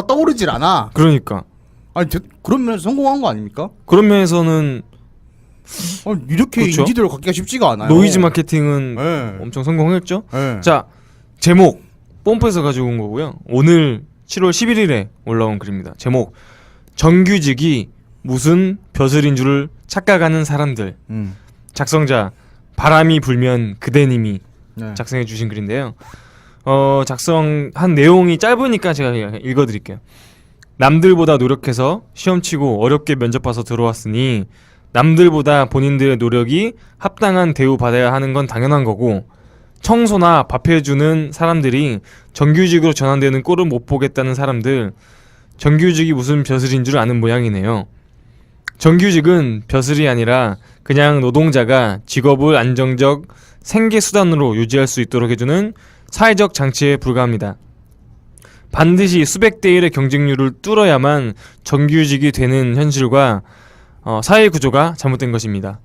떠오르질 않아. 그러니까. 아니 그런 면에서 성공한 거 아닙니까? 그런 면에서는 아니, 이렇게 그렇죠? 인지도를 갖기가 쉽지가 않아요. 노이즈 마케팅은 네. 엄청 성공했죠. 네. 자, 제목 뽐뿌에서 가지고 온 거고요. 오늘 7월 11일에 올라온 글입니다. 제목 정규직이 무슨 벼슬인 줄을 착각하는 사람들. 작성자 바람이 불면 그대님이 네. 작성해 주신 글인데요. 작성한 내용이 짧으니까 제가 읽어드릴게요. 남들보다 노력해서 시험 치고 어렵게 면접 봐서 들어왔으니 남들보다 본인들의 노력이 합당한 대우 받아야 하는 건 당연한 거고, 청소나 밥 해주는 사람들이 정규직으로 전환되는 꼴을 못 보겠다는 사람들, 정규직이 무슨 벼슬인 줄 아는 모양이네요. 정규직은 벼슬이 아니라 그냥 노동자가 직업을 안정적 생계수단으로 유지할 수 있도록 해주는 사회적 장치에 불과합니다. 반드시 수백 대 1의 경쟁률을 뚫어야만 정규직이 되는 현실과 사회 구조가 잘못된 것입니다.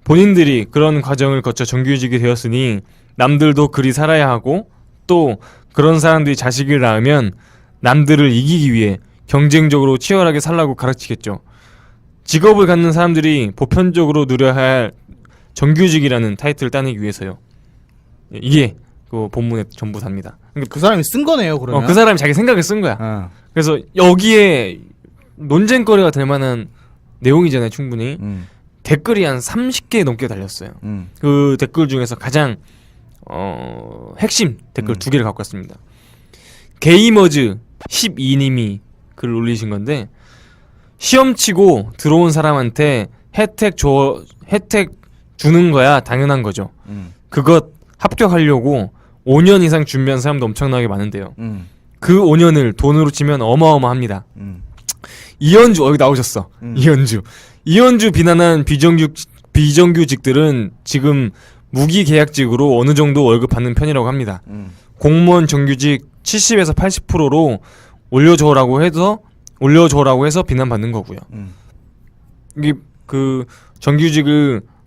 본인들이 그런 과정을 거쳐 정규직이 되었으니 남들도 그리 살아야 하고, 또 그런 사람들이 자식을 낳으면 남들을 이기기 위해 경쟁적으로 치열하게 살라고 가르치겠죠. 직업을 갖는 사람들이 보편적으로 누려야 할 정규직이라는 타이틀을 따내기 위해서요. 이게 그 본문의 전부답니다. 그 사람이 쓴 거네요, 그러면. 그 사람이 자기 생각을 쓴 거야. 그래서 여기에 논쟁거리가 될 만한 내용이잖아요, 충분히. 댓글이 한 30개 넘게 달렸어요. 그 댓글 중에서 가장 핵심 댓글 2개를 갖고 왔습니다. 게이머즈 12님이 글을 올리신 건데, 시험 치고 들어온 사람한테 혜택 주는 거야 당연한 거죠. 그것 합격하려고 5년 이상 준비한 사람도 엄청나게 많은데요. 그 5년을 돈으로 치면 어마어마합니다. 이현주 여기 나오셨어. 이현주 비난한 비정규직들은 지금 무기계약직으로 어느 정도 월급 받는 편이라고 합니다. 공무원 정규직 70에서 80%로 올려줘라고 해서 비난받는 거고요. 이게 그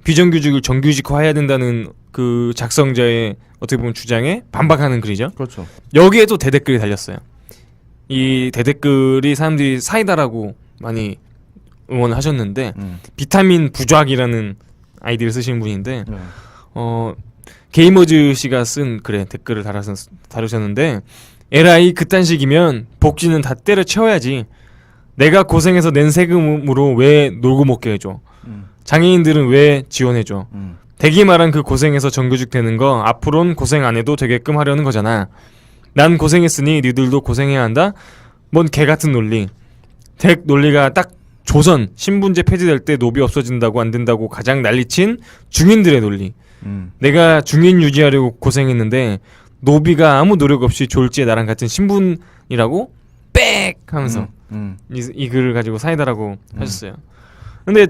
비정규직을 정규직화해야 된다는 그 작성자의 어떻게 보면 주장에 반박하는 글이죠. 그렇죠. 여기에 또 대댓글이 달렸어요. 이 대댓글이 사람들이 사이다라고 많이 응원을 하셨는데, 비타민 부작이라는 아이디를 쓰시는 분인데, 게이머즈 씨가 쓴 글에 댓글을 다루셨는데, 에라이 그딴 식이면 복지는 다 때려 채워야지. 내가 고생해서 낸 세금으로 왜 놀고 먹게 해줘. 장애인들은 왜 지원해줘. 대기 말한 그 고생해서 정규직 되는 거 앞으로는 고생 안 해도 되게끔 하려는 거잖아. 난 고생했으니 니들도 고생해야 한다. 뭔 개같은 논리. 덱 논리가 딱 조선 신분제 폐지될 때 노비 없어진다고 안 된다고 가장 난리친 중인들의 논리. 내가 중인 유지하려고 고생했는데 노비가 아무 노력 없이 졸지에 나랑 같은 신분이라고 빽 하면서 이 글을 가지고 사이다라고 하셨어요. 근데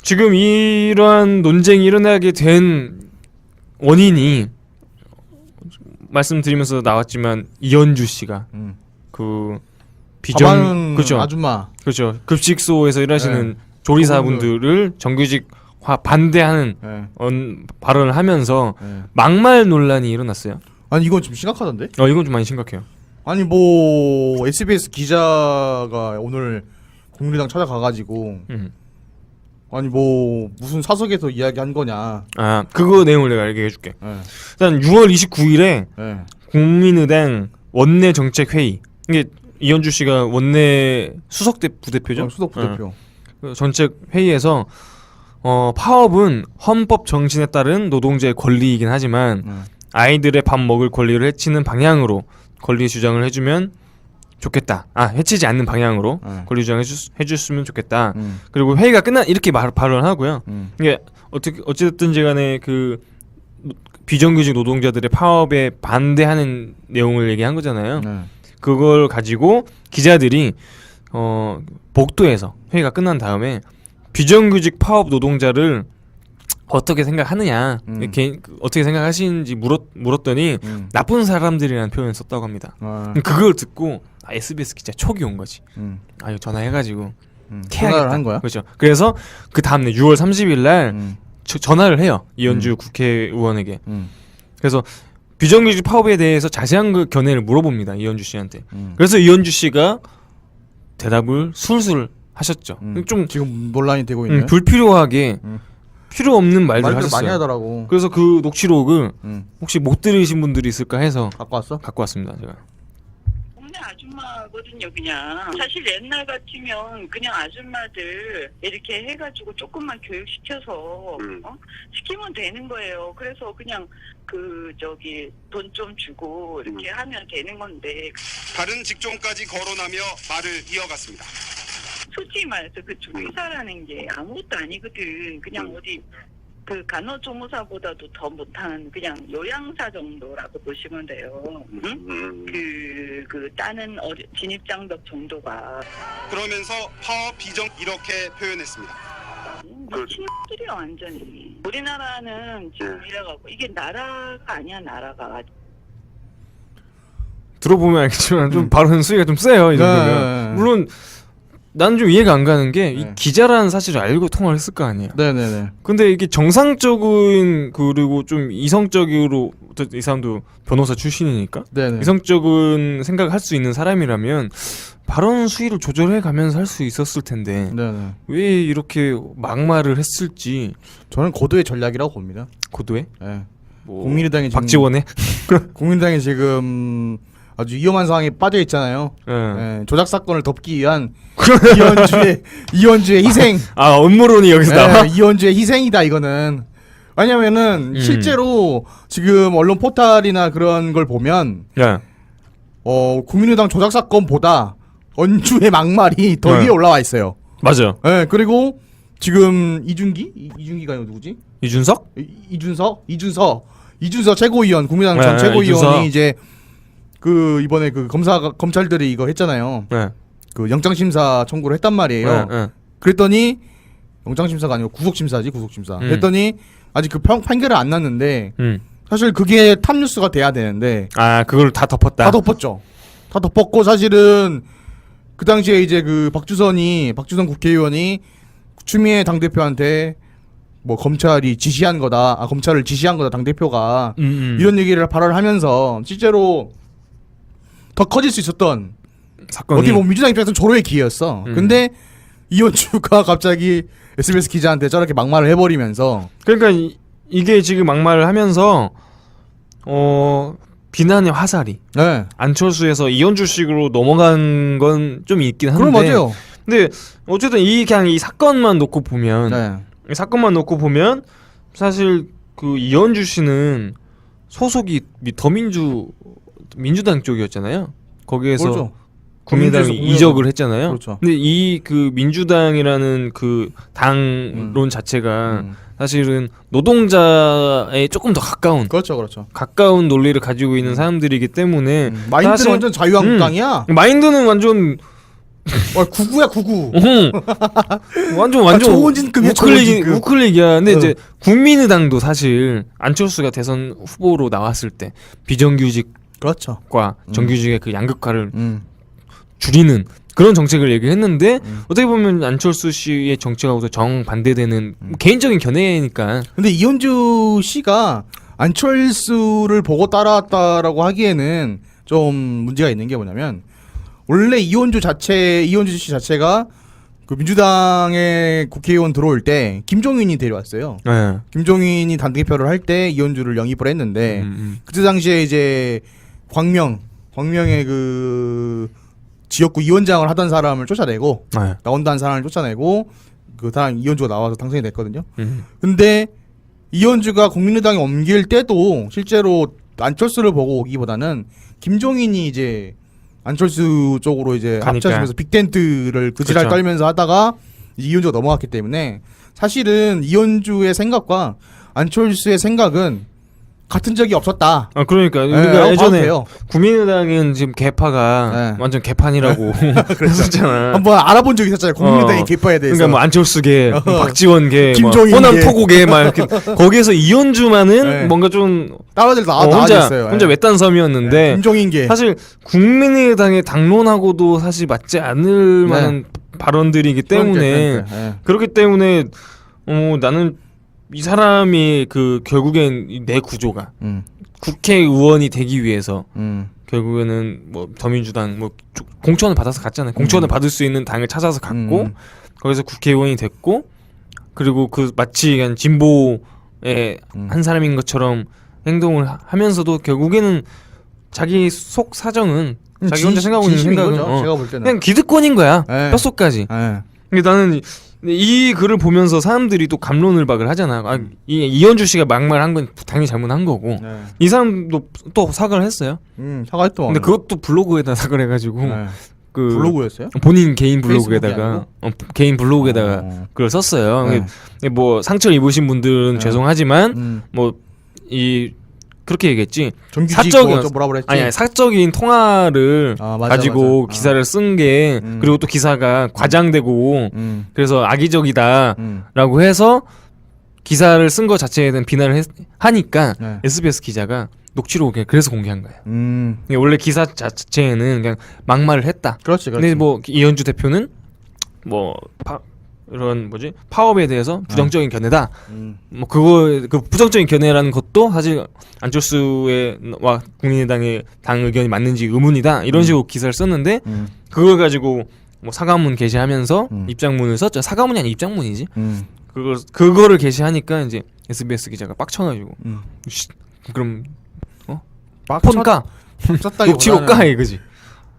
지금 이러한 논쟁이 일어나게 된 원인이 말씀드리면서 나왔지만 이현주 씨가 그 그렇죠. 아줌마. 그렇죠. 급식소에서 일하시는 조리사분들을 정규직화 반대하는 발언을 하면서 막말 논란이 일어났어요. 아니 이건 좀 심각하던데? 이건 좀 많이 심각해요. 아니 뭐 SBS 기자가 오늘 국민의당 찾아가가지고 아니 뭐 무슨 사석에서 이야기한 거냐. 그거 내용을 내가 얘기해줄게. 일단 6월 29일에 국민의당 원내 정책 회의, 이게 이현주 씨가 원내 수석 부대표죠. 수석 부대표. 정책 회의에서 파업은 헌법 정신에 따른 노동자의 권리이긴 하지만 아이들의 밥 먹을 권리를 해치는 방향으로 권리 주장을 해주면 좋겠다. 해치지 않는 방향으로 권리 주장을 해줬으면 좋겠다. 그리고 회의가 이렇게 발언하고요. 이게 어찌됐든지 간에 그 비정규직 노동자들의 파업에 반대하는 내용을 얘기한 거잖아요. 그걸 가지고 기자들이 복도에서 회의가 끝난 다음에 비정규직 파업 노동자를 어떻게 생각하느냐, 어떻게 생각하시는지 물었더니 나쁜 사람들이라는 표현을 썼다고 합니다. 그걸 듣고 SBS 기자 촉이 온 거지. 이거 전화해가지고 전화를 한 거야? 그렇죠. 그래서 그 다음날 6월 30일 날 전화를 해요, 이현주 국회의원에게. 그래서 비정규직 파업에 대해서 자세한 그 견해를 물어봅니다. 이현주 씨한테. 그래서 이현주 씨가 대답을 술술 하셨죠. 좀 지금 논란이 되고 있는. 불필요하게 필요 없는 말들을 말들 하셨어요. 많이 하더라고. 그래서 그 녹취록을 혹시 못 들으신 분들이 있을까 해서 갖고 왔어? 갖고 왔습니다. 제가. 동네 아줌마거든요, 그냥. 사실 옛날 같으면 그냥 아줌마들 이렇게 해가지고 조금만 교육시켜서 시키면 되는 거예요. 그래서 그냥 돈 좀 주고 이렇게 하면 되는 건데. 다른 직종까지 거론하며 말을 이어갔습니다. 솔직히 말해서 그 조리사라는 게 아무것도 아니거든. 그냥 어디 그 간호조무사보다도 더 못한 그냥 요양사 정도라고 보시면 돼요. 응? 그 따는 진입장벽 정도가. 그러면서 파업 비정 이렇게 표현했습니다. 미친놈들이야 완전히. 우리나라는 지금 이래갖고 이게 나라가 아니야 나라가. 들어보면 알겠지만 좀 발언 수위가 좀 세요. 이 정도면. 물론 나는 좀 이해가 안 가는 게 이 기자라는 사실을 알고 통화를 했을 거 아니에요. 네네네. 근데 이게 정상적인 그리고 좀 이성적으로 이 사람도 변호사 출신이니까 네네. 이성적인 생각을 할 수 있는 사람이라면 발언 수위를 조절해 가면서 할 수 있었을 텐데 네네. 왜 이렇게 막말을 했을지. 저는 고도의 전략이라고 봅니다. 고도에? 네. 뭐 국민의당이 지금 박지원에? 국민의당이 지금 아주 위험한 상황에 빠져 있잖아요. 예. 예, 조작 사건을 덮기 위한 이현주의 희생. 아 음모론이 여기서 나와? 이현주의 희생이다 이거는. 왜냐면은 실제로 지금 언론 포탈이나 그런 걸 보면 야. 국민의당 조작 사건보다 언주의 막말이 더 네. 위에 올라와 있어요. 맞아. 예, 그리고 지금 이준기가 누구지? 이준석? 이준석 최고위원, 국민의당 전 네, 최고위원이 이준석. 이제 이번에 검찰들이 이거 했잖아요. 네. 그 영장심사 청구를 했단 말이에요. 네. 그랬더니 영장심사가 아니고 구속심사지. 그랬더니 아직 그 판결을 안 났는데 사실 그게 탑뉴스가 돼야 되는데 아 그걸 다 덮었다. 다 덮었죠. 다 덮었고 사실은 그 당시에 이제 그 박주선 국회의원이 추미애 당대표한테 뭐 검찰을 지시한 거다 당대표가 이런 얘기를 발언하면서 실제로 더 커질 수 있었던 사건이 어떻게 보면 민주당 입장에서는 절호의 기회였어. 근데 이현주가 갑자기 SBS 기자한테 저렇게 막말을 해버리면서 그러니까 이게 지금 막말을 하면서 비난의 화살이 네. 안철수에서 이현주식으로 넘어간 건 좀 있긴 한데 그럼 맞아요. 근데 어쨌든 그냥 이 사건만 놓고 보면 네. 이 사건만 놓고 보면 사실 그 이현주 씨는 소속이 민주당 쪽이었잖아요. 거기에서 그렇죠. 국민당이 이적을 했잖아요. 그렇죠. 근데 이 그 민주당이라는 그 당론 자체가 사실은 노동자에 조금 더 가까운 논리를 가지고 있는 사람들이기 때문에 마인드는 사실- 완전 자유한국당이야. 마인드는 완전 구구야 구구. 완전 조원진급이야, 조원진급. 우클릭이야. 근데 이제 국민의당도 사실 안철수가 대선 후보로 나왔을 때 비정규직과 그렇죠. 정규직의 그 양극화를 줄이는 그런 정책을 얘기했는데 어떻게 보면 안철수 씨의 정책하고도 정반대되는 개인적인 견해니까. 근데 이현주 씨가 안철수를 보고 따라왔다라고 하기에는 좀 문제가 있는 게 뭐냐면 원래 이현주 씨 자체가 그 민주당의 국회의원 들어올 때 김종인이 데려왔어요. 네. 김종인이 당대표를 할 때 이현주를 영입을 했는데 그때 당시에 이제 광명의 그 지역구 위원장을 하던 사람을 쫓아내고 네. 나온다는 사람을 쫓아내고 그 사람 이현주가 나와서 당선이 됐거든요. 근데 이현주가 국민의당에 옮길 때도 실제로 안철수를 보고 오기보다는 김종인이 이제 안철수 쪽으로 이제 가니까. 합쳐지면서 빅텐트를 그 지랄 그렇죠. 떨면서 하다가 이현주가 넘어갔기 때문에 사실은 이현주의 생각과 안철수의 생각은 같은 적이 없었다. 그러니까 네, 우리가 봐도 예전에 돼요. 국민의당은 지금 개파가 네. 완전 개판이라고 그랬었잖아. 한번 알아본 적이 있었잖아요. 국민의당의 개파에 대해서. 그러니까 뭐 안철수계, 박지원계, 김종인계. 호남 토고계 막 이렇게 거기에서 이현주만은 네. 뭔가 좀 따라들 나와졌어요. 혼자 외딴섬이었는데 김종인계. 사실 국민의당의 당론하고도 사실 맞지 않을 만한 발언들이기 때문에 그러니까. 그렇기 때문에 나는 이 사람이 그 결국엔 내 구조가 국회의원이 되기 위해서 음. 결국에는 뭐 더민주당 뭐 공천을 받아서 갔잖아요. 공천을 받을 수 있는 당을 찾아서 갔고 거기서 국회의원이 됐고 그리고 그 마치 그냥 진보의 한 사람인 것처럼 행동을 하면서도 결국에는 자기 속 사정은 자기 혼자 생각하고 있는 생각은 제가 볼 때는 그냥 기득권인 거야. 네. 뼛속까지. 네. 근데 나는 이 글을 보면서 사람들이 또 감론을 박을 하잖아. 이현주 씨가 막말한 건 당연히 잘못한 거고 네. 이 사람도 또 사과를 했어요. 사과했던 근데 그것도 블로그에다 사과를 해가지고 네. 그 블로그였어요? 본인 개인 페이스북이 블로그에다가 개인 블로그에다가 글을 썼어요. 네. 뭐 상처를 입으신 분들은 네. 죄송하지만 뭐 이 그렇게 얘기했지. 사적인 뭐라 그랬지? 아니 사적인 통화를 맞아, 가지고 맞아. 기사를 쓴 게 그리고 또 기사가 과장되고 그래서 악의적이다라고 해서 기사를 쓴 것 자체에 대한 비난을 하니까 네. SBS 기자가 녹취록 그래서 공개한 거예요. 음. 원래 기사 자체에는 그냥 막말을 했다. 그렇지. 근데 뭐 이현주 대표는 뭐 이런 뭐지 파업에 대해서 부정적인 견해다. 뭐 그 부정적인 견해라는 것도 사실 안철수의 와 국민의당의 당 의견이 맞는지 의문이다. 이런 식으로 기사를 썼는데 그걸 가지고 뭐 사과문 게시하면서 입장문을 썼죠. 사과문이 아니라 입장문이지. 그거를 게시하니까 이제 SBS 기자가 빡쳐가지고 그럼 폰 까? 녹취록 까 이거지.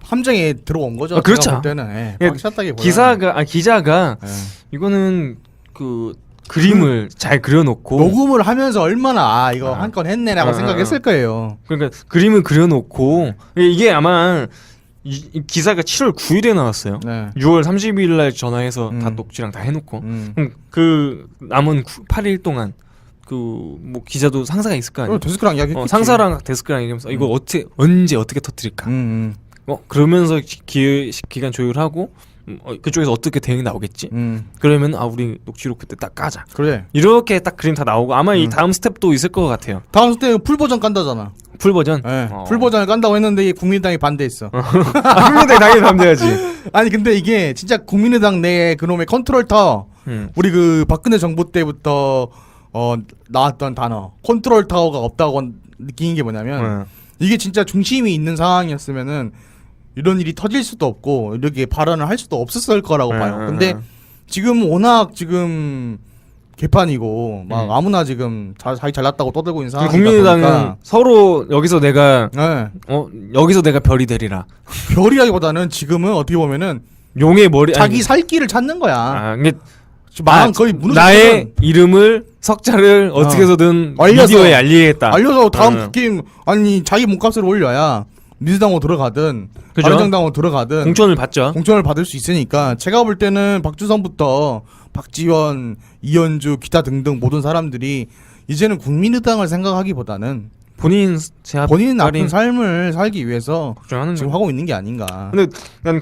함정에 들어온 거죠. 그렇죠. 제가 볼 때는 빡쳤다기보다는 기자가 이거는 그 그림을 잘 그려놓고 녹음을 하면서 얼마나 이거 한 건 했네라고 생각했을 거예요. 그러니까 그림을 그려놓고 이게 아마 이 기사가 7월 9일에 나왔어요. 네. 6월 30일 날 전화해서 다 녹취랑 다 해놓고 그 남은 8일 동안 그 뭐 기자도 상사가 있을 거 아니에요. 데스크랑 이야기했겠지. 상사랑 데스크랑 얘기하면서 이거 언제 어떻게 터뜨릴까? 그러면서 기간 조율하고 그쪽에서 어떻게 대응이 나오겠지? 그러면 우리 녹취록 그때 딱 까자. 그래. 이렇게 딱 그림 다 나오고 아마 이 다음 스텝도 있을 것 같아요. 다음 스텝 풀 버전 깐다잖아. 풀 버전? 네. 풀 버전을 깐다고 했는데 국민의당이 반대했어. 국민의당이 당연히 반대하지. 아니 근데 이게 진짜 국민의당 내 그놈의 컨트롤 타워. 우리 그 박근혜 정부 때부터 나왔던 단어 컨트롤 타워가 없다고 느끼는 게 뭐냐면 이게 진짜 중심이 있는 상황이었으면은 이런 일이 터질 수도 없고 이렇게 발언을 할 수도 없었을 거라고 봐요. 근데 지금 워낙 지금 개판이고 막 아무나 지금 자기 잘났다고 떠들고 있는 상황이다 국민의당은 보니까 서로 여기서 내가 네. 여기서 내가 별이 되리라. 별이라기보다는 지금은 어떻게 보면은 용의 머리 자기 살 길을 찾는 거야. 이게 마음 거의 무너졌거든. 나의 이름을 석자를 어떻게 해서든 미디어에 알리겠다. 알려서 다음 국힘 아니 자기 몸값을 올려야 민주당으로 들어가든 바른정당으로 들어가든 공천을 받죠. 공천을 받을 수 있으니까 제가 볼 때는 박주선부터 박지원, 이현주, 기타 등등 모든 사람들이 이제는 국민의당을 생각하기보다는 본인 나쁜 삶을 살기 위해서 걱정하는 지금 하고 있는 게 아닌가. 근데 난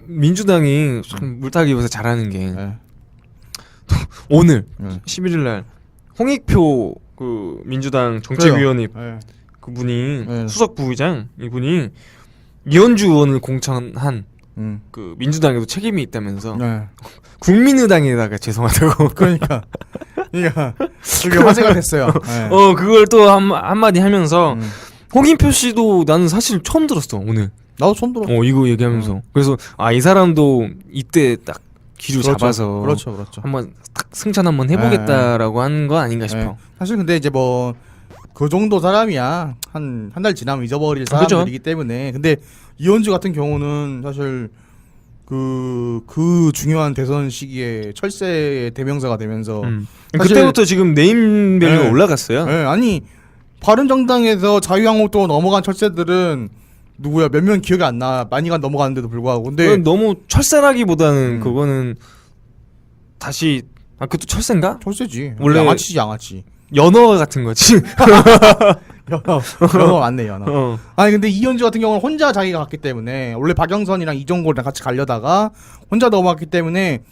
민주당이 참 물타기 요새 잘하는 게 오늘 11일 날 홍익표 그 민주당 정책위원회 그분이 수석 부의장 이분이 이현주 의원을 공천한 그 민주당에도 책임이 있다면서 국민의당에다가 죄송하다고 그러니까 그게 화제가 됐어요. 그걸 또 한마디 하면서 홍익표 씨도 나는 사실 처음 들었어 오늘. 나도 처음 들었어. 이거 얘기하면서 그래서 이 사람도 이때 딱 기류 잡아서 그렇죠. 한번 딱 승천 한번 해보겠다라고 한 거 아닌가 싶어. 사실 근데 이제 뭐 그 정도 사람이야 한 달 지나면 잊어버릴 사람들이기 때문에. 근데 이현주 같은 경우는 사실 그 중요한 대선 시기에 철새의 대명사가 되면서 그때부터 지금 네임밸류가 올라갔어요. 아니 바른정당에서 자유한국도 넘어간 철새들은 누구야 몇 명 기억이 안 나. 많이 넘어갔는데도 불구하고. 근데 너무 철새라기보다는 그거는 다시 그것도 철새인가? 철새지. 원래 양아치. 연어 같은 거지. 연어 맞네 연어. 아니 근데 이현주 같은 경우는 혼자 자기가 갔기 때문에 원래 박영선이랑 이종골이랑 같이 가려다가 혼자 넘어갔기 때문에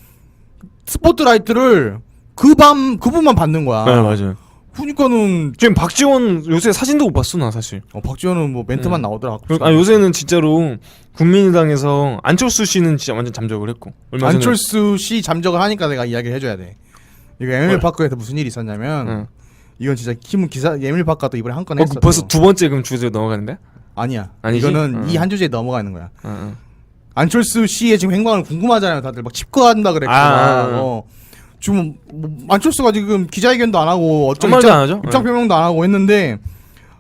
스포트라이트를 그분만 받는 거야. 네 맞아요. 그러니까는 지금 박지원 요새 사진도 못 봤어 나 사실. 박지원은 뭐 멘트만 나오더라. 요새는 진짜로 국민의당에서 안철수 씨는 진짜 완전 잠적을 했고. 안철수 씨 잠적을 하니까 내가 이야기를 해줘야 돼. 이거 MMA 파크에서 무슨 일이 있었냐면 이건 진짜 신문 기사 예밀박과도 이번에 한 건 했어. 벌써 두 번째 그럼 주제 넘어가는 거야? 아니야. 아니지? 이거는 이 한 주제에 넘어가는 거야. 어. 안철수 씨의 지금 행방을 궁금하잖아요. 다들 막 칩거한다 그랬고. 지금 뭐 안철수가 지금 기자회견도 안 하고 아무 말도 안 하죠? 입장 표명도 안 하고 했는데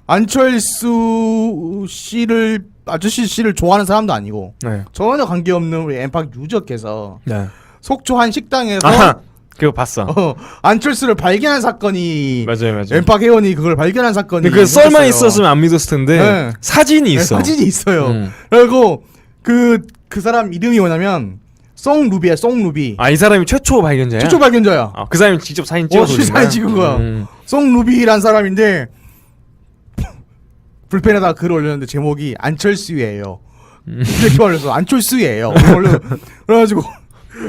안철수 씨를 좋아하는 사람도 아니고 네. 전혀 관계없는 우리 엠팍 유저께서 네. 속초 한 식당에서 아하. 그거 봤어. 안철수를 발견한 사건이 맞아요. 엠팍 회원이 그걸 발견한 사건이 근데 그 썰만 생겼어요. 있었으면 안 믿었을 텐데 네. 사진이 있어. 사진이 있어요. 음. 그리고 그 사람 이름이 뭐냐면 송루비야. 송루비. 아, 이 사람이 최초 발견자야? 최초 발견자야. 그 사람이 직접 사진 찍어서 올린 사진 찍은 거야. 음. 송루비란 사람인데 불펜에다가 글을 올렸는데 제목이 안철수예요. 이렇게 올려서 안철수예요. 그래가지고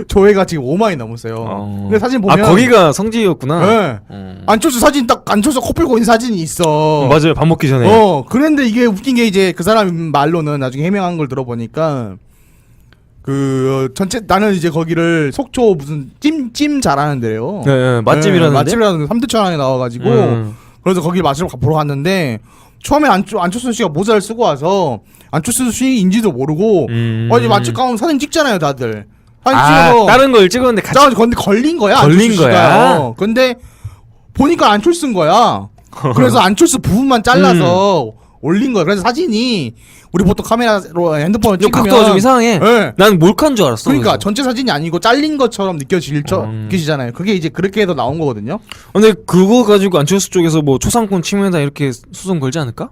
조회가 지금 5만이 넘었어요. 근데 사진 보면 거기가 성지였구나. 네. 안철수 사진 딱 안철수 코 풀고 있는 사진이 있어. 맞아요. 밥 먹기 전에. 그런데 이게 웃긴 게 이제 그 사람 말로는 나중에 해명한 걸 들어보니까 전체 나는 이제 거기를 속초 무슨 찜 잘하는 데래요. 네, 맛집이라는데. 맛집이라는 3대천왕에 나와가지고 그래서 거기 맛을 보러 갔는데 처음에 안철수 씨가 모자를 쓰고 와서 안철수 씨인지도 모르고 어디 맛집 가면 사진 찍잖아요, 다들. 사진 찍어서 다른 걸 찍었는데 같이 근데 걸린 거야. 걸린 안철수 거야? 씨가요. 근데 보니까 안철수인 거야. 그래서 안철수 부분만 잘라서 올린 거야. 그래서 사진이 우리 보통 카메라로 핸드폰을 찍으면 각도가 좀 이상해. 네. 난 몰카인 줄 알았어. 그러니까 그래서. 전체 사진이 아니고 잘린 것처럼 느껴지잖아요. 그게 이제 그렇게 해서 나온 거거든요. 근데 그거 가지고 안철수 쪽에서 뭐 초상권 침해다 이렇게 소송 걸지 않을까?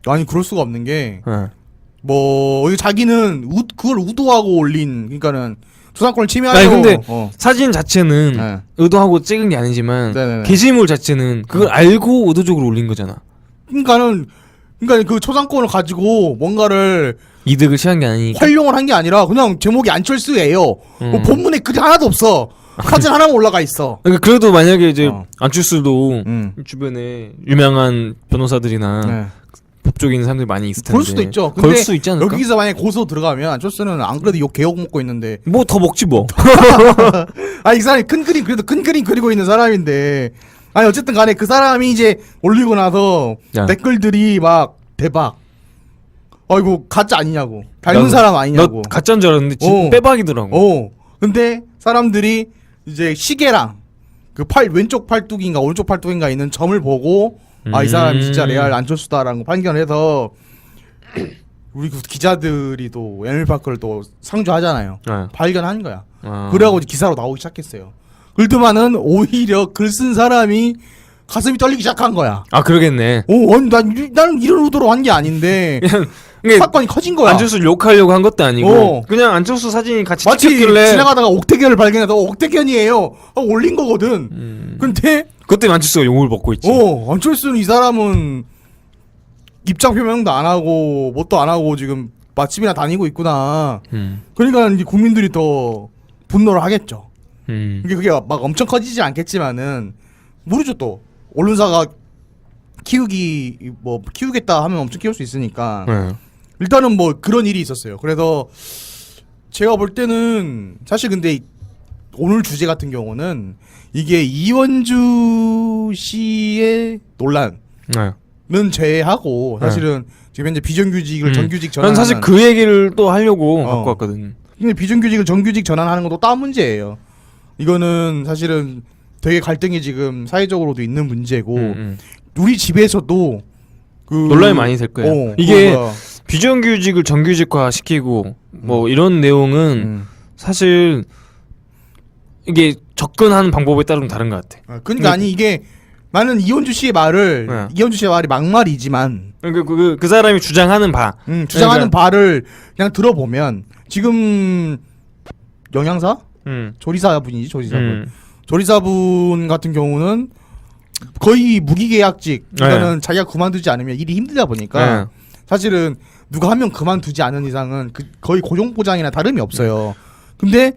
아니 그럴 수가 없는 게 네. 뭐 자기는 그걸 의도하고 올린 그러니까는 초상권을 침해하고. 아니 근데 사진 자체는 네. 의도하고 찍은 게 아니지만 네네네. 게시물 자체는 그걸 알고 의도적으로 올린 거잖아. 그러니까 그 초상권을 가지고 뭔가를 이득을 취한 게 아니니까. 활용을 한 게 아니라 그냥 제목이 안철수예요. 뭐 본문에 글이 하나도 없어. 사진 하나만 올라가 있어. 그러니까 그래도 만약에 이제 안철수도 음. 주변에 유명한 변호사들이나 네. 법조계 있는 사람들이 많이 있을 텐데. 그럴 수도 있죠. 걸 수 있지 않을까? 여기서 만약에 고소 들어가면 안철수는 안 그래도 개욕 먹고 있는데. 뭐 더 먹지 뭐. 이 사람이 그래도 큰 그림 그리고 있는 사람인데. 아니 어쨌든 간에 그 사람이 이제 올리고 나서 야. 댓글들이 막 대박. 아이고 가짜 아니냐고. 닮은 사람 아니냐고. 너 가짜인 줄 알았는데 진짜 빼박이더라고. 근데 사람들이 이제 시계랑 그 왼쪽 팔뚝인가 오른쪽 팔뚝인가 있는 점을 보고 이 사람이 진짜 레알 안철수다라는 거 판결해서 우리 그 기자들이 또 에밀파크를 또 상주하잖아요. 네. 발견한 거야. 그래가지고 기사로 나오기 시작했어요. 글드만은 오히려 글 쓴 사람이 가슴이 떨리기 시작한 거야. 그러겠네. 나는 이런 의도로 한 게 아닌데 사건이 커진 거야. 안철수를 욕하려고 한 것도 아니고 그냥 안철수 사진이 같이 마치 찍혔길래 지나가다가 옥태견을 발견해서 옥태견이에요 올린 거거든. 근데 그것 때문에 안철수가 욕을 먹고 있지. 안철수는 이 사람은 입장 표명도 안 하고 뭣도 안 하고 지금 맛집이나 다니고 있구나. 그러니까 이제 국민들이 더 분노를 하겠죠. 그게 막 엄청 커지지 않겠지만은 모르죠. 또 언론사가 키우겠다 하면 엄청 키울 수 있으니까. 네. 일단은 뭐 그런 일이 있었어요. 그래서 제가 볼 때는 사실 근데 오늘 주제 같은 경우는 이게 이원주 씨의 논란은 제외하고 사실은 지금 현재 비정규직을 정규직 전환하는. 난 사실 그 얘기를 또 하려고 갖고 왔거든. 근데 비정규직을 정규직 전환하는 것도 다른 문제예요. 이거는 사실은 되게 갈등이 지금 사회적으로도 있는 문제고 우리 집에서도 논란이 많이 될 거예요. 이게 비정규직을 정규직화 시키고 뭐 이런 내용은 사실 이게 접근하는 방법에 따라 다른 것 같아. 그러니까 아니 이게 나는 이원주 씨의 말을 이원주 씨의 말이 막말이지만 그 사람이 주장하는 주장하는 바를 그냥 들어보면 지금 영양사 조리사분이지 조리사분. 조리사분 같은 경우는 거의 무기계약직. 그러니까는 자기가 그만두지 않으면 일이 힘들다 보니까 사실은 누가 한 명 그만두지 않은 이상은 거의 고용보장이나 다름이 없어요. 근데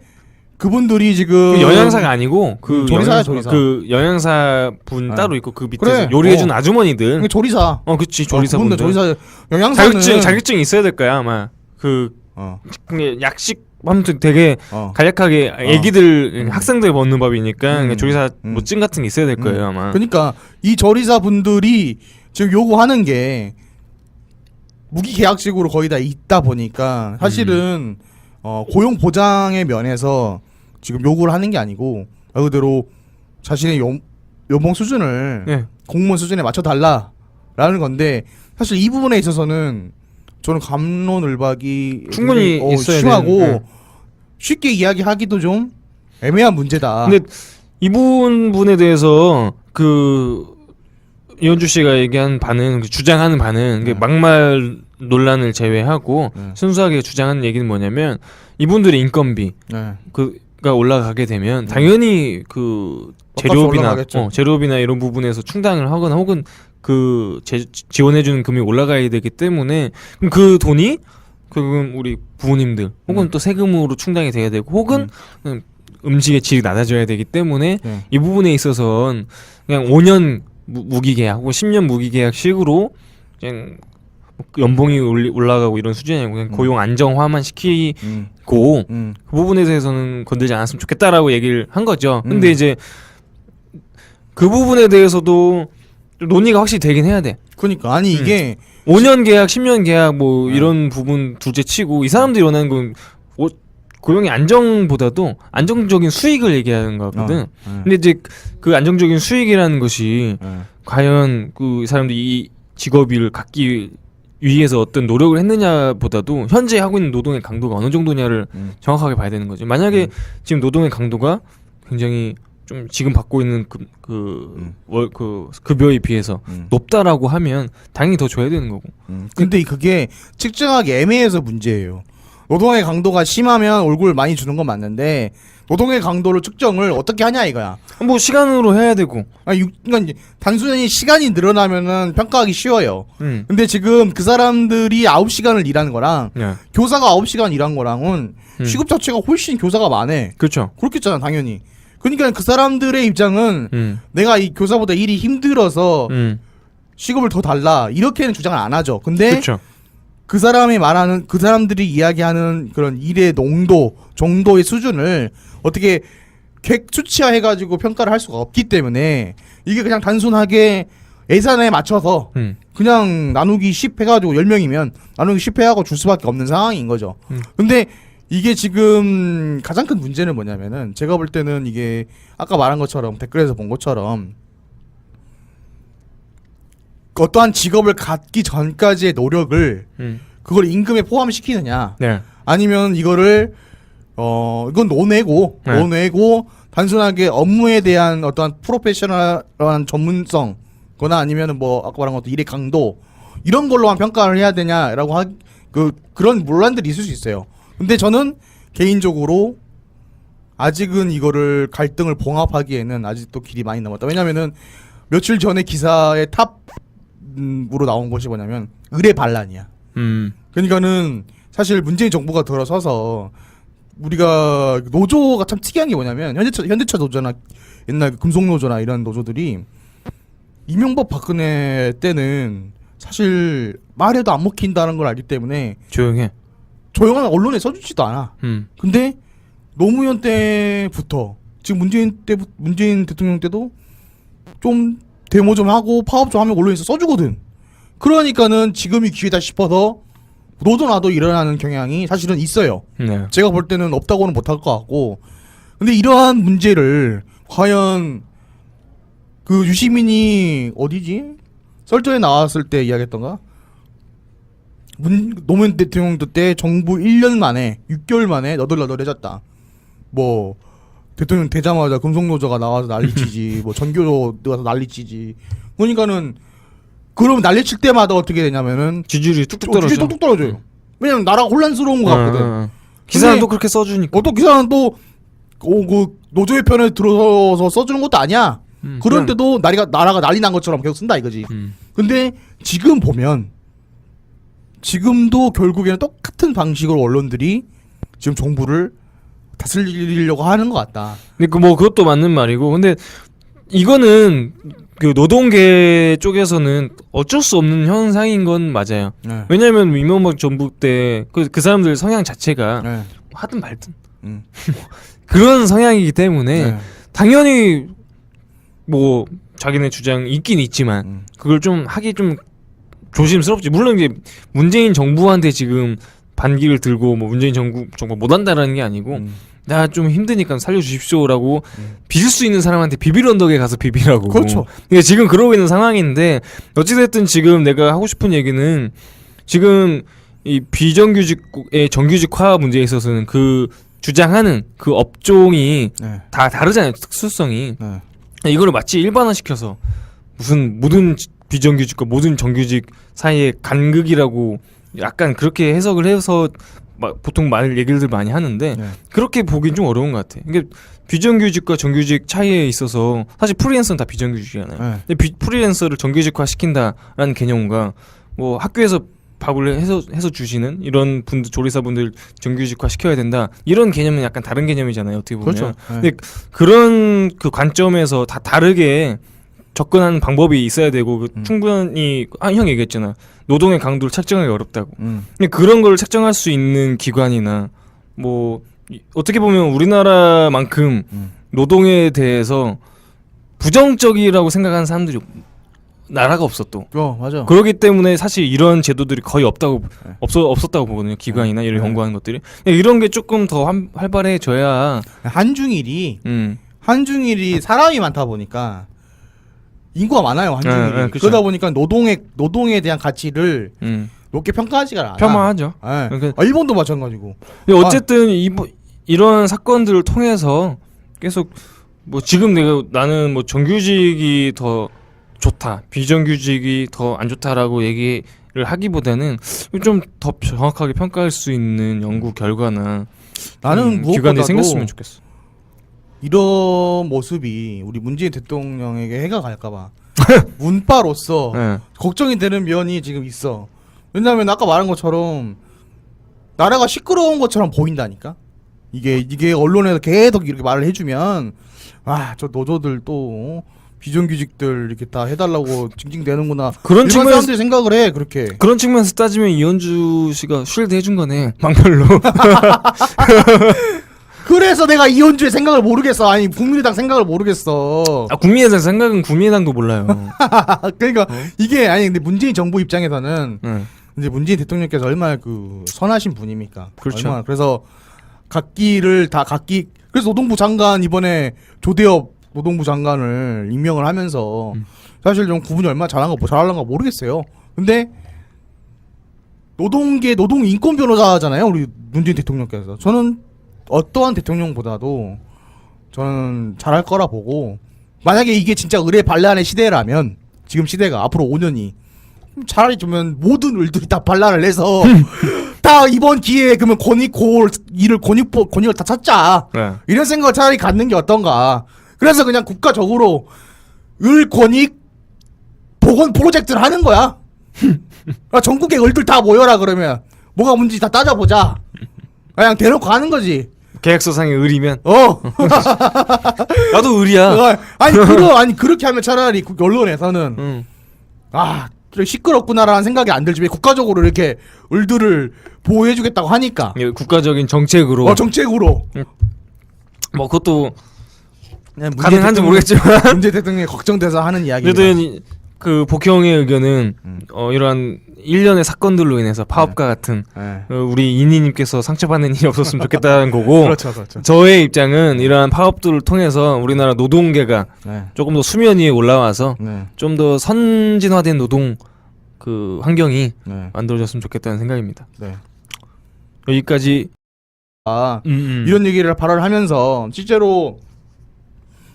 그분들이 지금 영양사가 아니고 그 조리사야 조리사. 그 영양사 분 따로 있고 그 밑에서 요리해준 아주머니들. 조리사. 그치 조리사분들. 조리사 영양사는 자격증이 있어야 될 거야 아마. 약식 아무튼 되게 간략하게 애기들 학생들 먹는 밥이니까 조리사 뭐 찜 같은 게 있어야 될 거예요 아마. 그러니까 이 조리사 분들이 지금 요구하는 게 무기 계약식으로 거의 다 있다 보니까 사실은 고용 보장의 면에서 지금 요구를 하는 게 아니고 말 그대로 자신의 연봉 수준을 네. 공무원 수준에 맞춰 달라라는 건데 사실 이 부분에 있어서는 저는 갑론을박이 충분히 있어야 심하고 되는, 네. 쉽게 이야기하기도 좀 애매한 문제다. 근데 이 부분에 대해서 그 이현주 씨가 얘기한 바는 주장하는 바는 막말 논란을 제외하고 순수하게 주장하는 얘기는 뭐냐면 이분들의 인건비 네. 그가 올라가게 되면 당연히 그 재료비나 이런 부분에서 충당을 하거나 혹은 그 지원해주는 금액이 올라가야 되기 때문에 그럼 그 돈이 그럼 우리 부모님들 혹은 또 세금으로 충당이 돼야 되고 혹은 음식의 질이 낮아져야 되기 때문에 이 부분에 있어서는 그냥 5년 무기계약 혹은 10년 무기계약식으로 그냥 연봉이 올라가고 이런 수준이 아니고 그냥 고용 안정화만 시키고 그 부분에 대해서는 건들지 않았으면 좋겠다라고 얘기를 한 거죠. 근데 이제 그 부분에 대해서도 논의가 확실히 되긴 해야 돼. 그러니까 아니 이게 5년 계약, 10년 계약 뭐 이런 부분 둘째치고 이 사람들이 원하는 건 고용의 안정보다도 안정적인 수익을 얘기하는 거거든. 근데 이제 그 안정적인 수익이라는 것이 과연 그 사람들이 이 직업을 갖기 위해서 어떤 노력을 했느냐보다도 현재 하고 있는 노동의 강도가 어느 정도냐를 정확하게 봐야 되는 거죠. 만약에 지금 노동의 강도가 굉장히 좀 지금 받고 있는 그 급여에 비해서 높다라고 하면 당연히 더 줘야 되는 거고. 근데 그게 측정하기 애매해서 문제예요. 노동의 강도가 심하면 월급을 많이 주는 건 맞는데 노동의 강도를 측정을 어떻게 하냐 이거야. 뭐 시간으로 해야 되고. 그러니까 단순히 시간이 늘어나면은 평가하기 쉬워요. 근데 지금 그 사람들이 9시간을 일하는 거랑 교사가 9시간 일한 거랑은 시급 자체가 훨씬 교사가 많아. 그렇죠. 그렇겠잖아 당연히. 그러니까 그 사람들의 입장은 내가 이 교사보다 일이 힘들어서 시급을 더 달라 이렇게는 주장을 안 하죠. 근데 그렇죠. 그 사람이 말하는 그 사람들이 이야기하는 그런 일의 농도 정도의 수준을 어떻게 수치화해가지고 평가를 할 수가 없기 때문에 이게 그냥 단순하게 예산에 맞춰서 그냥 나누기 10 해가지고 10명이면 나누기 10 해하고 줄 수밖에 없는 상황인 거죠. 근데 이게 지금 가장 큰 문제는 뭐냐면은 제가 볼 때는 이게 아까 말한 것처럼 댓글에서 본 것처럼 어떠한 직업을 갖기 전까지의 노력을 그걸 임금에 포함시키느냐 아니면 이거를 이건 논외고 단순하게 업무에 대한 어떠한 프로페셔널한 전문성 거나 아니면은 뭐 아까 말한 것도 일의 강도 이런 걸로만 평가를 해야 되냐라고 그런 논란들이 있을 수 있어요. 근데 저는 개인적으로 아직은 이거를 갈등을 봉합하기에는 아직도 길이 많이 남았다. 왜냐면은 며칠 전에 기사의 탑으로 나온 것이 뭐냐면 의뢰 반란이야. 그러니까는 사실 문재인 정부가 들어서서 우리가 노조가 참 특이한 게 뭐냐면 현대차 노조나 옛날 금속노조나 이런 노조들이 이명박 박근혜 때는 사실 말해도 안 먹힌다는 걸 알기 때문에 조용한 언론에 써주지도 않아. 근데 노무현 때부터 지금 문재인 대통령 때도 좀 데모 좀 하고 파업 좀 하면 언론에서 써주거든. 그러니까는 지금이 기회다 싶어서 너도 나도 일어나는 경향이 사실은 있어요. 제가 볼 때는 없다고는 못할 것 같고. 근데 이러한 문제를 과연 그 유시민이 어디지? 썰전에 나왔을 때 이야기했던가? 노무현 대통령 때 정부 1년 만에 6개월 만에 너덜너덜해졌다. 뭐 대통령 되자마자 금속노조가 나와서 난리치지 뭐 전교조 나와서 난리치지. 그러니까는 그러면 난리칠 때마다 어떻게 되냐면은 지지율이 뚝뚝 떨어져요. 왜냐면 나라가 혼란스러운 것 같거든. 기사는 또 그렇게 써주니까. 또 기사는 또 그 노조의 편에 들어서 써주는 것도 아니야. 그런데도 나라가 난리 난 것처럼 계속 쓴다 이거지. 근데 지금 보면 지금도 결국에는 똑같은 방식으로 언론들이 지금 정부를 다스리려고 하는 것 같다. 근데 뭐 그것도 맞는 말이고, 근데 이거는 그 노동계 쪽에서는 어쩔 수 없는 현상인 건 맞아요. 왜냐하면 이명박 정부 때 그 사람들 성향 자체가 하든 말든 음. 그런 성향이기 때문에 네. 당연히 뭐 자기네 주장 있긴 있지만 그걸 좀 하기 좀 조심스럽지. 물론 이제 문재인 정부한테 지금 반기를 들고 뭐 문재인 정부 못한다라는 게 아니고 나 좀 힘드니까 살려주십시오라고 비빌 수 있는 사람한테 비빌 언덕에 가서 비비라고. 그렇죠. 그러니까 지금 그러고 있는 상황인데 어찌됐든 지금 내가 하고 싶은 얘기는 지금 이 비정규직의 정규직화 문제에 있어서는 그 주장하는 그 업종이 네. 다 다르잖아요. 특수성이. 네. 이거를 마치 일반화시켜서 무슨 모든 비정규직과 모든 정규직 사이의 간극이라고 약간 그렇게 해석을 해서 보통 많은 얘기들 많이 하는데 네. 그렇게 보긴 좀 어려운 것 같아. 이게 비정규직과 정규직 차이에 있어서 사실 프리랜서는 다 비정규직이잖아요. 네. 근데 프리랜서를 정규직화 시킨다라는 개념과 뭐 학교에서 밥을 해서 주시는 이런 분들 조리사분들 정규직화 시켜야 된다 이런 개념은 약간 다른 개념이잖아요. 어떻게 보면. 그렇죠. 근데 그런 그 관점에서 다 다르게 접근하는 방법이 있어야 되고 충분히 형 얘기했잖아. 노동의 강도를 책정하기 어렵다고. 근데 그런 걸 책정할 수 있는 기관이나 뭐 어떻게 보면 우리나라만큼 노동에 대해서 부정적이라고 생각하는 사람들이 나라가 없어 또. 맞아. 그렇기 때문에 사실 이런 제도들이 거의 없었다고 보거든요. 기관이나 이런 연구하는 것들이. 이런 게 조금 더 활발해져야. 한중일이 사람이 많다 보니까 인구가 많아요. 한중일이. 네, 그쵸. 그러다 보니까 노동에 대한 가치를 높게 평가하지가 않아. 폄하하죠. 네. 그러니까- 일본도 마찬가지고. 근데 어쨌든 이런 사건들을 통해서 계속 뭐 지금 나는 뭐 정규직이 더 좋다, 비정규직이 더 안 좋다라고 얘기를 하기보다는 좀 더 정확하게 평가할 수 있는 연구 결과나 나는 기관들이 무엇보다도 생겼으면 좋겠어. 이런 모습이 우리 문재인 대통령에게 해가 갈까봐 문바로서 네. 걱정이 되는 면이 지금 있어. 왜냐하면 아까 말한 것처럼 나라가 시끄러운 것처럼 보인다니까. 이게 언론에서 계속 이렇게 말을 해주면 저 노조들 또 비정규직들 이렇게 다 해달라고 징징대는구나. 그런 일반 측면에서 사람들이 생각을 해 그렇게. 그런 측면에서 따지면 이현주 씨가 쉴드 해준 거네. 막말로. 그래서 내가 이현주의 생각을 모르겠어. 아니 국민의당 생각을 모르겠어. 국민의당 생각은 국민의당도 몰라요. 그러니까 이게 아니 근데 문재인 정부 입장에서는 네. 이제 문재인 대통령께서 얼마나 그 선하신 분입니까? 그렇죠. 얼마나 그래서 그래서 노동부 장관 이번에 조대엽 노동부 장관을 임명을 하면서 사실 좀 구분이 얼마나 잘하는가 모르겠어요. 근데 노동 인권 변호사잖아요. 우리 문재인 대통령께서. 저는 어떠한 대통령보다도 저는 잘할 거라 보고 만약에 이게 진짜 의뢰 반란의 시대라면 지금 시대가 앞으로 5년이 차라리 좀 모든 을들이 다 반란을 해서 다 이번 기회에 그러면 권익을 다 찾자. 네. 이런 생각을 차라리 갖는 게 어떤가. 그래서 그냥 국가적으로 을 권익 복원 프로젝트를 하는 거야. 전국의 을들 다 모여라 그러면 뭐가 문제인지 다 따져보자. 그냥 대놓고 하는 거지. 계약서상의 의리면 어. 나도 의리야. 아니 그렇게 하면 차라리 언론에서는 그래 시끄럽구나라는 생각이 안 들지 왜 국가적으로 이렇게 을들을 보호해주겠다고 하니까. 국가적인 정책으로. 정책으로. 뭐 그것도 문재인 가능한지 대통령- 모르겠지만 문재인 대통령이 걱정돼서 하는 이야기입니다. 어쨌든 그 복형의 의견은 이러한 일련의 사건들로 인해서 파업과 같은 네. 우리 이니님께서 상처받는 일이 없었으면 좋겠다는 거고 그렇죠. 저의 입장은 이러한 파업들을 통해서 우리나라 노동계가 네. 조금 더 수면 위에 올라와서 네. 좀 더 선진화된 노동 그 환경이 네. 만들어졌으면 좋겠다는 생각입니다. 네. 여기까지 이런 얘기를 발언을 하면서 실제로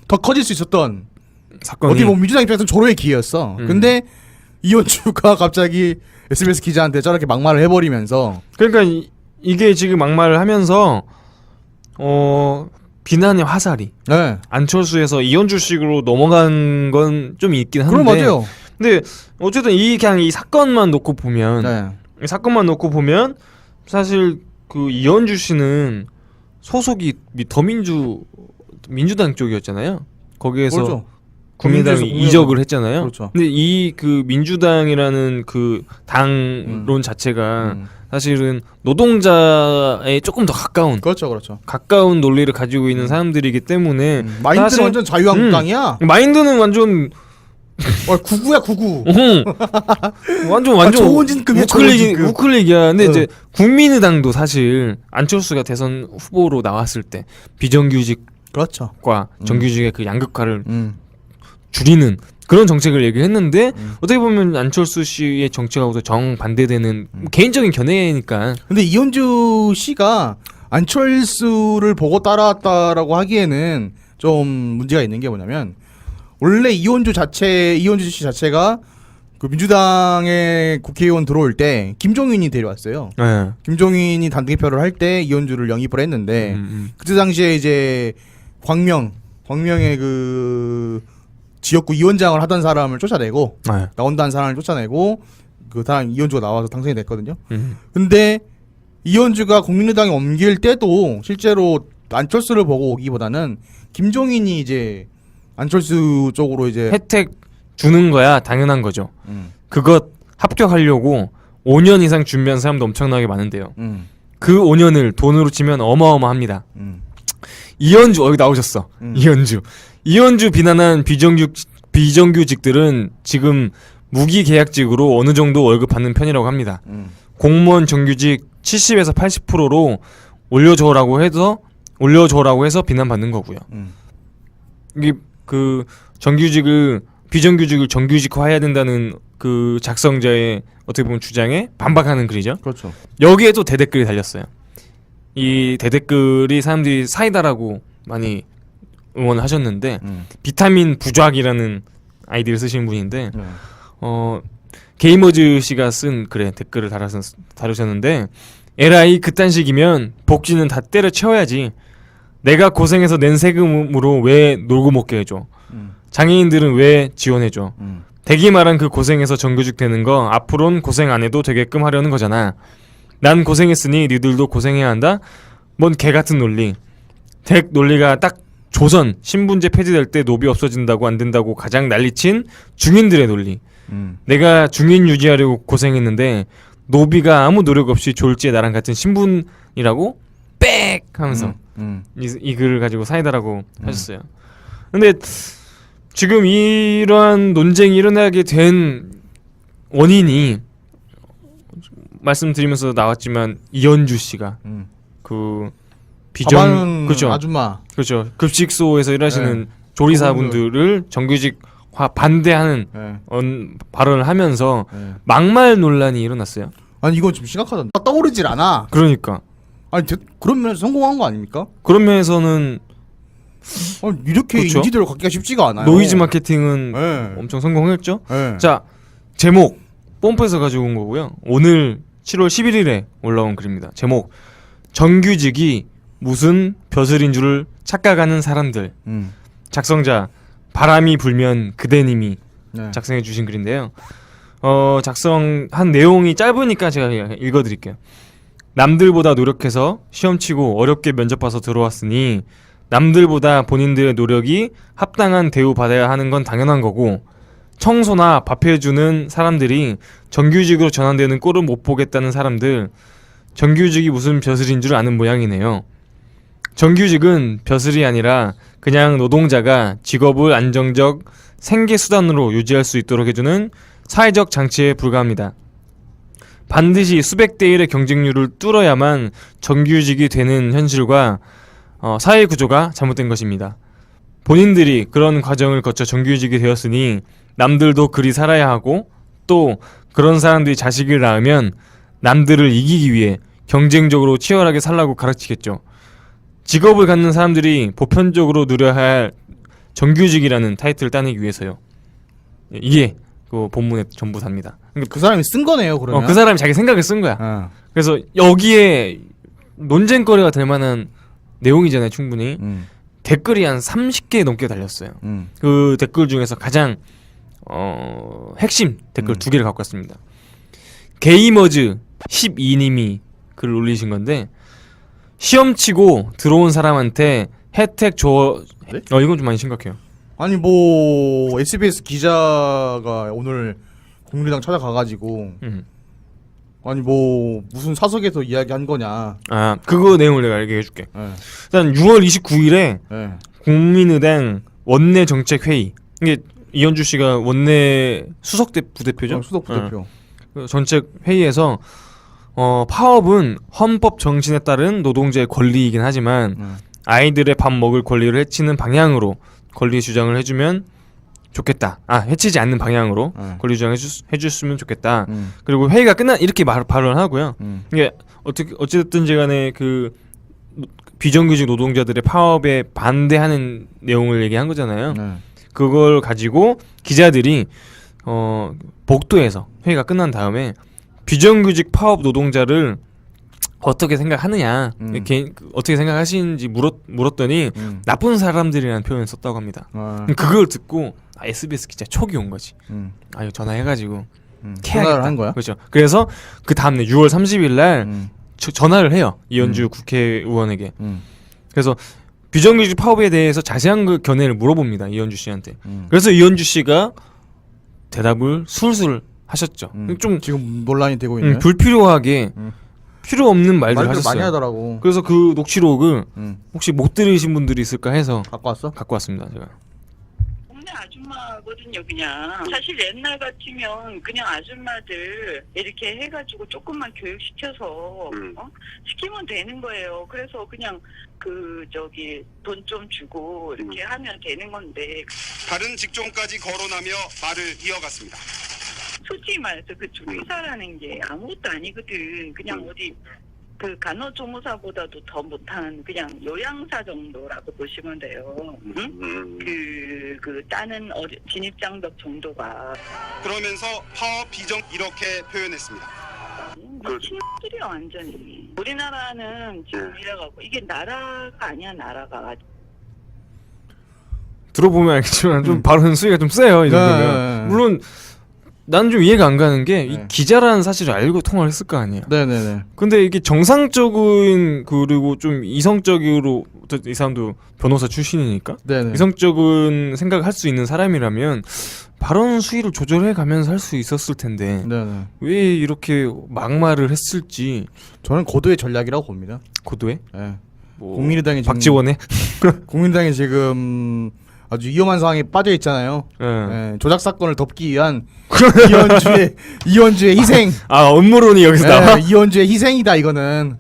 더 커질 수 있었던 사건이 어떻게 보면 민주당 입장에서는 조로의 기회였어. 근데 이현주가 갑자기 SBS 기자한테 저렇게 막말을 해버리면서 그러니까 이게 지금 막말을 하면서 비난의 화살이 네. 안철수에서 이현주식으로 넘어간 건 좀 있긴 한데 그럼 맞아요. 근데 어쨌든 그냥 이 사건만 놓고 보면 네. 이 사건만 놓고 보면 사실 그 이현주 씨는 소속이 민주당 쪽이었잖아요. 거기에서 그렇죠. 국민당이 국민의당에서 이적을 했잖아요. 그렇죠. 근데 이 그 민주당이라는 그 당론 자체가 사실은 노동자에 조금 더 그렇죠. 가까운 논리를 가지고 있는 사람들이기 때문에 마인드는 사실- 완전 자유한국당이야. 마인드는 완전 구구야 구구. 완전 조은진급이야, 조은진급. 우클릭이야. 근데 이제 국민의당도 사실 안철수가 대선 후보로 나왔을 때 비정규직과 그렇죠. 정규직의 그 양극화를 음. 줄이는 그런 정책을 얘기했는데 어떻게 보면 안철수 씨의 정책하고도 정반대되는 개인적인 견해니까. 근데 이현주 씨가 안철수를 보고 따라왔다라고 하기에는 좀 문제가 있는 게 뭐냐면 원래 이현주 씨 자체가 그 민주당의 국회의원 들어올 때 김종인이 데려왔어요. 네. 김종인이 당대표를 할 때 이현주를 영입을 했는데 그때 당시에 이제 광명의 그 지역구 위원장을 하던 사람을 쫓아내고 네. 나온다는 사람을 쫓아내고 그 사람 이현주가 나와서 당선이 됐거든요. 근데 이현주가 국민의당에 옮길 때도 실제로 안철수를 보고 오기보다는 김종인이 이제 안철수 쪽으로 이제 혜택 주는 거야 당연한 거죠. 음. 그것 합격하려고 5년 이상 준비한 사람도 엄청나게 많은데요. 음. 그 5년을 돈으로 치면 어마어마합니다. 음. 이현주 여기 나오셨어. 이현주 비난한 비정규직들은 지금 무기계약직으로 어느 정도 월급 받는 편이라고 합니다. 공무원 정규직 70에서 80%로 올려줘라고 해서 비난받는 거고요. 이게 그 비정규직을 정규직화해야 된다는 그 작성자의 어떻게 보면 주장에 반박하는 글이죠. 그렇죠. 여기에 또 대댓글이 달렸어요. 이 대댓글이 사람들이 사이다라고 많이 응원을 하셨는데 비타민 부작이라는 아이디를 쓰신 분인데 게이머즈 씨가 쓴 글에 댓글을 다루셨는데 에라이 그딴 식이면 복지는 다 때려 채워야지. 내가 고생해서 낸 세금으로 왜 놀고 먹게 해줘. 장애인들은 왜 지원해줘. 대기 말한 그 고생해서 정규직 되는 거 앞으로는 고생 안 해도 되게끔 하려는 거잖아. 난 고생했으니 니들도 고생해야 한다. 뭔 개같은 논리. 덱 논리가 딱 조선 신분제 폐지될 때 노비 없어진다고 안 된다고 가장 난리친 중인들의 논리. 내가 중인 유지하려고 고생했는데 노비가 아무 노력 없이 졸지에 나랑 같은 신분이라고 빽 하면서 이 글을 가지고 사이다라고 하셨어요. 근데 지금 이러한 논쟁이 일어나게 된 원인이 말씀드리면서 나왔지만 이현주 씨가 그 그렇죠. 아줌마. 그렇죠. 급식소에서 일하시는 조리사분들을 정규직화 반대하는 발언을 하면서 막말 논란이 일어났어요. 아니 이건 좀 심각하다. 떠오르질 않아. 그러니까. 아니 그런 면에서 성공한 거 아닙니까? 그런 면에서는 아니, 이렇게 그렇죠? 인지도를 갖기가 쉽지가 않아요. 노이즈 마케팅은 네. 엄청 성공했죠. 네. 자, 제목 뽐뿌에서 가지고 온 거고요. 오늘 7월 11일에 올라온 글입니다. 제목 정규직이 무슨 벼슬인 줄을 착각하는 사람들. 작성자 바람이 불면 그대님이 작성해 주신 글인데요. 작성한 내용이 짧으니까 제가 읽어드릴게요. 남들보다 노력해서 시험 치고 어렵게 면접 봐서 들어왔으니 남들보다 본인들의 노력이 합당한 대우 받아야 하는 건 당연한 거고 청소나 밥 해주는 사람들이 정규직으로 전환되는 꼴을 못 보겠다는 사람들 정규직이 무슨 벼슬인 줄 아는 모양이네요. 정규직은 벼슬이 아니라 그냥 노동자가 직업을 안정적 생계수단으로 유지할 수 있도록 해주는 사회적 장치에 불과합니다. 반드시 수백 대 1의 경쟁률을 뚫어야만 정규직이 되는 현실과 사회 구조가 잘못된 것입니다. 본인들이 그런 과정을 거쳐 정규직이 되었으니 남들도 그리 살아야 하고 또 그런 사람들이 자식을 낳으면 남들을 이기기 위해 경쟁적으로 치열하게 살라고 가르치겠죠. 직업을 갖는 사람들이 보편적으로 누려야 할 정규직이라는 타이틀을 따내기 위해서요. 이게 그 본문의 전부답니다. 그 사람이 쓴 거네요, 그러면. 그 사람이 자기 생각을 쓴 거야. 그래서 여기에 논쟁거리가 될 만한 내용이잖아요, 충분히. 댓글이 한 30개 넘게 달렸어요. 그 댓글 중에서 가장 핵심 댓글 2개를 갖고 왔습니다. 게이머즈 12님이 글을 올리신 건데 시험 치고 들어온 사람한테 혜택 줘. 네? 이건 좀 많이 심각해요. 아니 뭐 SBS 기자가 오늘 국민의당 찾아가가지고 아니 뭐 무슨 사석에서 이야기한 거냐. 아, 그거 내용을 내가 얘기해 줄게. 예. 일단 6월 29일에 예. 국민의당 원내 정책 회의. 이게 이현주 씨가 원내 수석 부대표죠? 수석 부대표. 그 정책 회의에서 파업은 헌법 정신에 따른 노동자의 권리이긴 하지만 아이들의 밥 먹을 권리를 해치는 방향으로 권리 주장을 해주면 좋겠다. 해치지 않는 방향으로 권리 주장을 해줬으면 좋겠다. 그리고 회의가 이렇게 발언하고요. 이게 어찌됐든지 간에 그 비정규직 노동자들의 파업에 반대하는 내용을 얘기한 거잖아요. 그걸 가지고 기자들이 복도에서 회의가 끝난 다음에 비정규직 파업 노동자를 어떻게 생각하느냐, 어떻게 생각하시는지 물었더니 나쁜 사람들이라는 표현을 썼다고 합니다. 그걸 듣고 SBS 기자 촉이 온 거지. 이거 전화해가지고 전화를 한 거야? 그렇죠. 그래서 그 다음날 6월 30일 날 전화를 해요. 이현주 국회의원에게. 그래서 비정규직 파업에 대해서 자세한 그 견해를 물어봅니다. 이현주 씨한테. 그래서 이현주 씨가 대답을 술술 하셨죠. 좀 지금 논란이 되고 있네. 불필요하게 필요 없는 말들을 말들 하셨어요. 많이 하더라고. 그래서 그 녹취록을 혹시 못 들으신 분들이 있을까 해서 갖고 왔어? 갖고 왔습니다. 제가. 동네 아줌마거든요, 그냥. 사실 옛날 같으면 그냥 아줌마들 이렇게 해가지고 조금만 교육시켜서 시키면 되는 거예요. 그래서 그냥 돈 좀 주고 이렇게 하면 되는 건데. 다른 직종까지 거론하며 말을 이어갔습니다. 솔직히 말해서 그 조리사라는 게 아무것도 아니거든. 그냥 어디 그 간호조무사보다도 더 못한 그냥 요양사 정도라고 보시면 돼요. 응? 그 따는 진입장벽 정도가. 그러면서 파업 비정 이렇게 표현했습니다. 미친놈들이야 완전히. 우리나라는 지금 이래갖고 이게 나라가 아니야 나라가. 들어보면 알겠지만 좀 발언 수위가 좀 세요. 이 정도면. 물론 난 좀 이해가 안 가는 게 이 기자라는 사실을 알고 통화를 했을 거 아니에요. 네네네. 근데 이게 정상적인 그리고 좀 이성적으로 이 사람도 변호사 출신이니까 네네. 이성적인 생각을 할 수 있는 사람이라면 발언 수위를 조절해 가면서 할 수 있었을 텐데 네네. 왜 이렇게 막말을 했을지. 저는 고도의 전략이라고 봅니다. 고도에? 네. 뭐 국민의당이 지금 박지원에? 국민의당이 지금 아주 위험한 상황에 빠져 있잖아요. 예. 예, 조작 사건을 덮기 위한 이현주의 희생. 업무론이 여기서 나와? 이현주의 희생이다 이거는.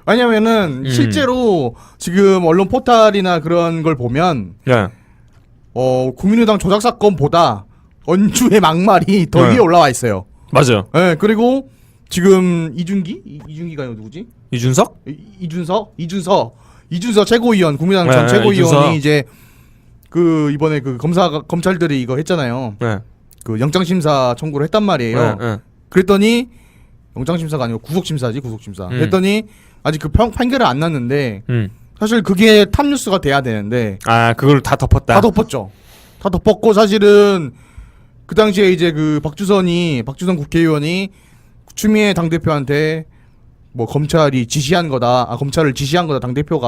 왜냐면은 실제로 지금 언론 포탈이나 그런 걸 보면 야. 국민의당 조작 사건보다 언주의 막말이 더 네. 위에 올라와 있어요. 맞아. 예, 그리고 지금 이준기가 누구지? 이준석? 이준석 최고위원, 국민의당 전 네, 최고위원이 이준석. 이제 이번에 검찰들이 이거 했잖아요. 네. 그 영장심사 청구를 했단 말이에요. 네. 그랬더니 영장심사가 아니고 구속심사지. 그랬더니 아직 그 판결을 안 났는데 사실 그게 탑뉴스가 돼야 되는데 그걸 다 덮었다. 다 덮었죠. 다 덮었고 사실은 그 당시에 이제 박주선 국회의원이 추미애 당대표한테 뭐 검찰이 지시한 거다. 검찰을 지시한 거다 당대표가.